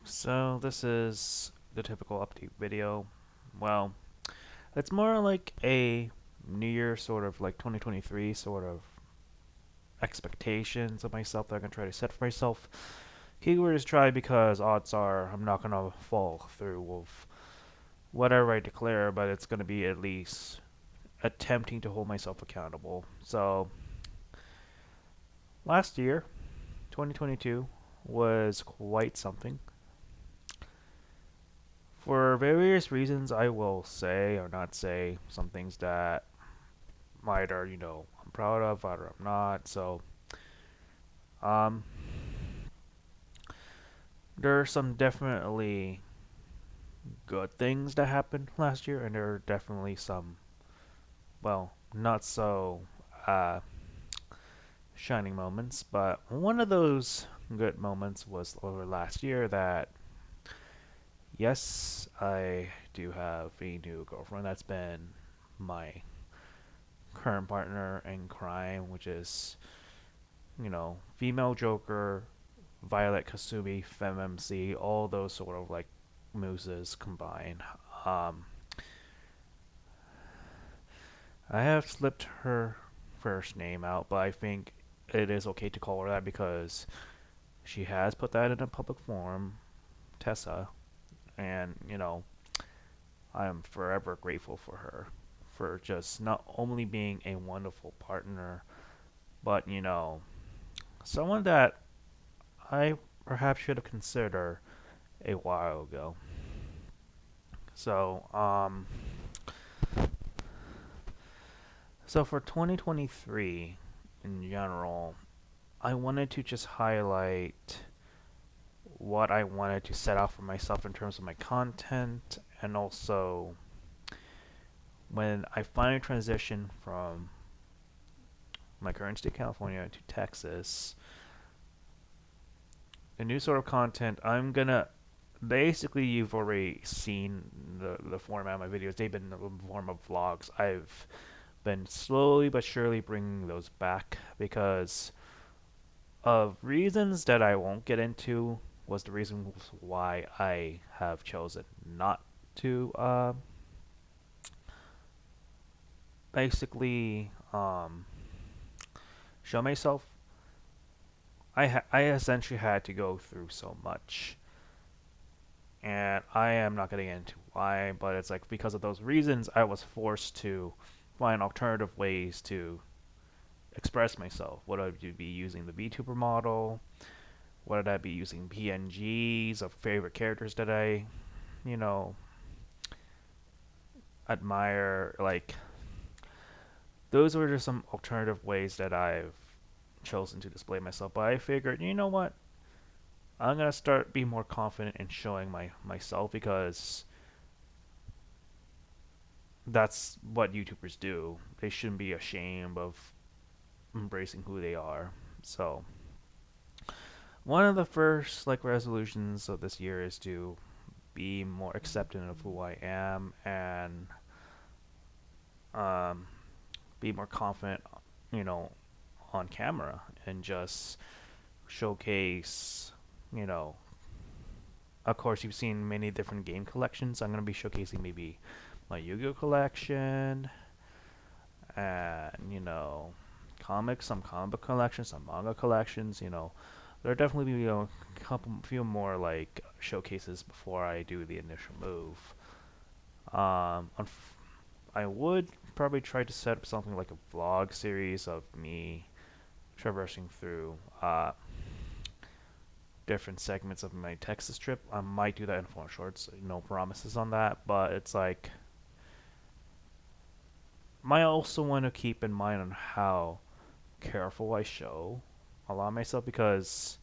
So this is the typical update video. Well, it's more like a New Year sort of like 2023 sort of expectations of myself that I'm gonna try to set for myself. Keyword is try because odds are I'm not gonna fall through with whatever I declare, but it's gonna be at least attempting to hold myself accountable. So last year, 2022, was quite something. For various reasons, I will say or not say some things that either, I'm proud of, either I'm not. So, um, there are some definitely good things that happened last year, and there are definitely some, well, not so uh, shining moments. But one of those good moments was over last year that, yes, I do have a new girlfriend that's been my current partner in crime, which is, female Joker, Violet Kasumi, FemMC, all those sort of like muses combined. Um, I have slipped her first name out, but I think it is okay to call her that because she has put that in a public forum, Tessa, and I am forever grateful for her for just not only being a wonderful partner, but someone that I perhaps should have considered a while ago. So, so for 2023 in general, I wanted to just highlight what I wanted to set out for myself in terms of my content, and also when I finally transition from my current state, California, to Texas, the new sort of content I'm gonna basically you've already seen the format of my videos. They've been in the form of vlogs. I've been slowly but surely bringing those back because of reasons that I won't get into was the reason why I have chosen not to basically show myself. I essentially had to go through so much, and I am not getting into why, but it's like because of those reasons I was forced to find alternative ways to express myself. Would I be using the VTuber model? Would I be using PNGs of favorite characters that I, you know, admire? Like, those were just some alternative ways that I've chosen to display myself. But I figured, you know what? I'm gonna start being more confident in showing myself because that's what YouTubers do. They shouldn't be ashamed of embracing who they are. So one of the first like resolutions of this year is to be more accepting of who I am and um, be more confident, you know, on camera and just showcase, you know. Of course, you've seen many different game collections. I'm gonna be showcasing maybe my Yu-Gi-Oh collection and comics, some comic book collections, some manga collections. There'll definitely be few more like showcases before I do the initial move. Um, I would probably try to set up something like a vlog series of me traversing through different segments of my Texas trip. I might do that in form of shorts. No promises on that, but it's like might also want to keep in mind on how careful I show a lot of myself because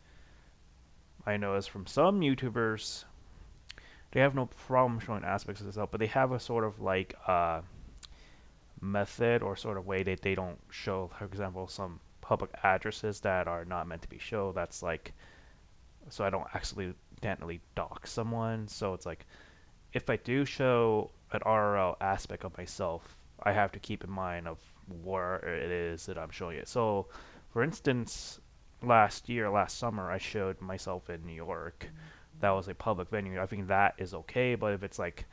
I know as from some YouTubers they have no problem showing aspects of themselves, but they have a sort of like method or sort of way that they don't show, for example, some public addresses that are not meant to be shown. That's like, so I don't accidentally dox someone. So it's like, if I do show an RRL aspect of myself, I have to keep in mind of where it is that I'm showing it. So, for instance, last summer, I showed myself in New York, that was a public venue, I think that is okay. But if it's like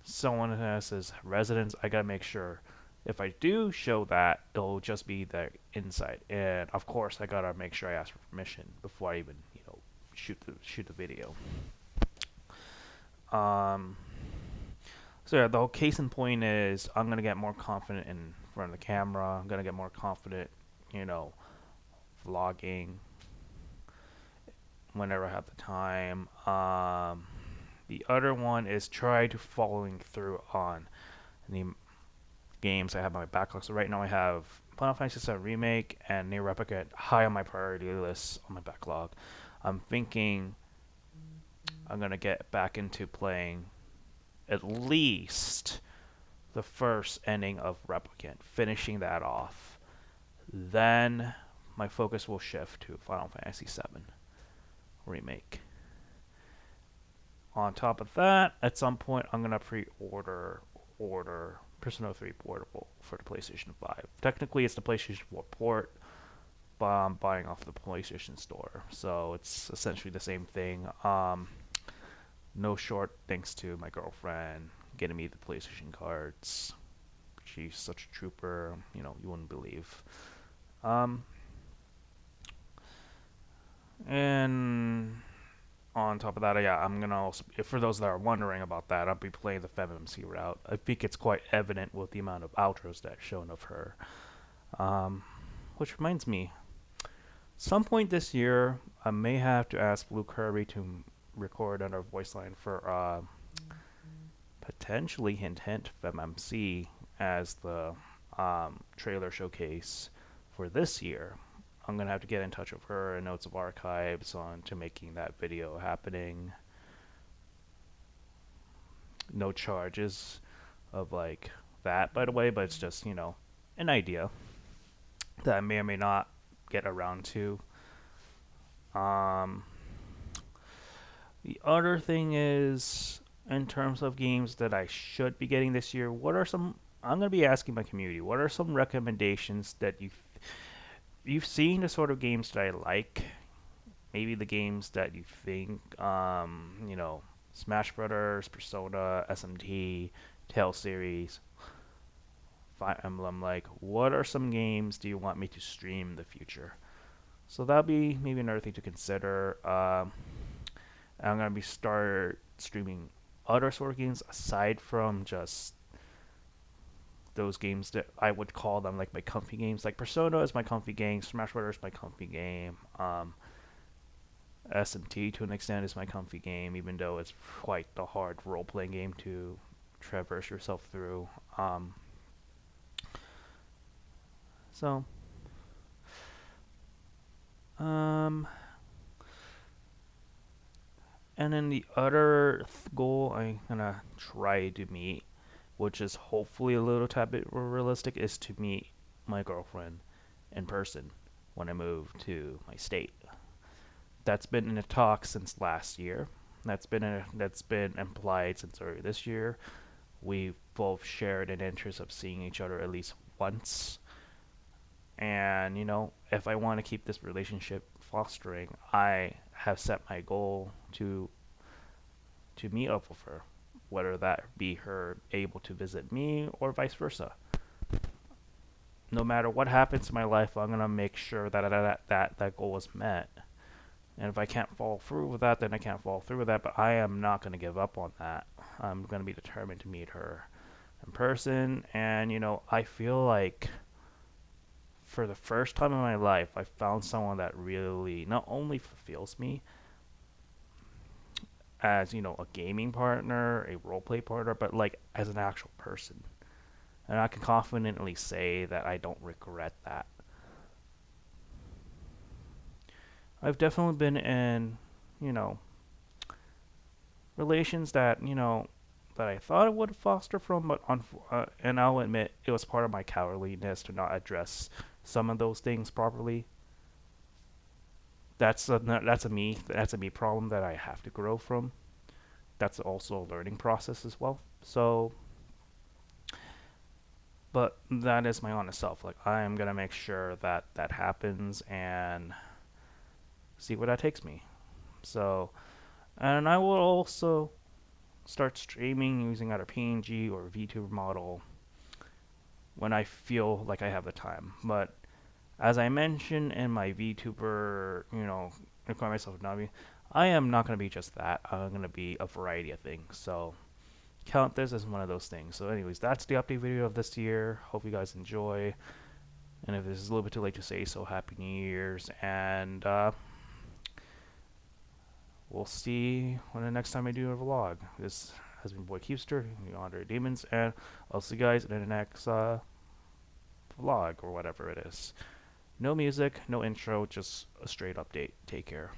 someone else's residence, I gotta make sure if I do show that, it'll just be the inside. And of course, I gotta make sure I ask for permission before I even, shoot the video. Um, so yeah, the whole case in point is I'm gonna get more confident in front of the camera. I'm gonna get more confident, you know, vlogging whenever I have the time. The other one is try to following through on the games I have on my backlog. So right now I have Final Fantasy VII Remake and Near Replicant high on my priority list on my backlog. I'm thinking I'm gonna get back into playing at least the first ending of Replicant, finishing that off. Then my focus will shift to Final Fantasy VII Remake. On top of that, at some point, I'm gonna order Persona 3 Portable for the PlayStation 5. Technically, it's the PlayStation 4 port, but I'm buying off the PlayStation Store, so it's essentially the same thing. No short thanks to my girlfriend getting me the PlayStation cards. She's such a trooper, you wouldn't believe. Um, and on top of that, yeah, I'm gonna also, for those that are wondering about that, I'll be playing the FemMC route. I think it's quite evident with the amount of outros that's shown of her. Which reminds me, some point this year, I may have to ask Blue Kirby to record another voice line for potentially hint hint FemMC as the trailer showcase for this year. I'm gonna have to get in touch with her and Notes of Archives on to making that video happening. No charges of like that, by the way, but it's just an idea that I may or may not get around to. Um, the other thing is, in terms of games that I should be getting this year, what are some? I'm gonna be asking my community. What are some recommendations that you've seen the sort of games that I like? Maybe the games that you think, Smash Brothers, Persona, SMT, Tale series, Fire Emblem. Like, what are some games do you want me to stream in the future? So that'll be maybe another thing to consider. I'm gonna be start streaming other sort of games aside from just those games that I would call them like my comfy games. Like Persona is my comfy game, Smash Brothers is my comfy game. SMT to an extent is my comfy game, even though it's quite the hard role playing game to traverse yourself through. So, um, and then the other goal I'm gonna try to meet, which is hopefully a little tad bit more realistic, is to meet my girlfriend in person when I move to my state. That's been in a talk since last year. That's been implied since earlier this year. We both shared an interest of seeing each other at least once. And if I want to keep this relationship fostering, I have set my goal to meet up with her, whether that be her able to visit me or vice versa. No matter what happens in my life, I'm gonna make sure that goal is met. And if I can't follow through with that, then I can't follow through with that. But I am not gonna give up on that. I'm gonna be determined to meet her in person. And I feel like for the first time in my life, I found someone that really not only fulfills me as a gaming partner, a roleplay partner, but like as an actual person. And I can confidently say that I don't regret that. I've definitely been in, you know, relations that I thought it would foster from, but and I'll admit it was part of my cowardliness to not address some of those things properly. That's a me problem that I have to grow from. That's also a learning process as well. So, but that is my honest self. Like I am gonna make sure that that happens and see where that takes me. So, and I will also start streaming using either PNG or VTuber model when I feel like I have the time. But as I mentioned in my VTuber, record myself a Navi, I am not going to be just that. I'm going to be a variety of things. So count this as one of those things. So anyways, that's the update video of this year. Hope you guys enjoy. And if this is a little bit too late to say so, Happy New Year's. And we'll see when the next time I do a vlog. This has been Boy Kiefster, the Andre Demons, and I'll see you guys in the next vlog or whatever it is. No music, no intro, just a straight update. Take care.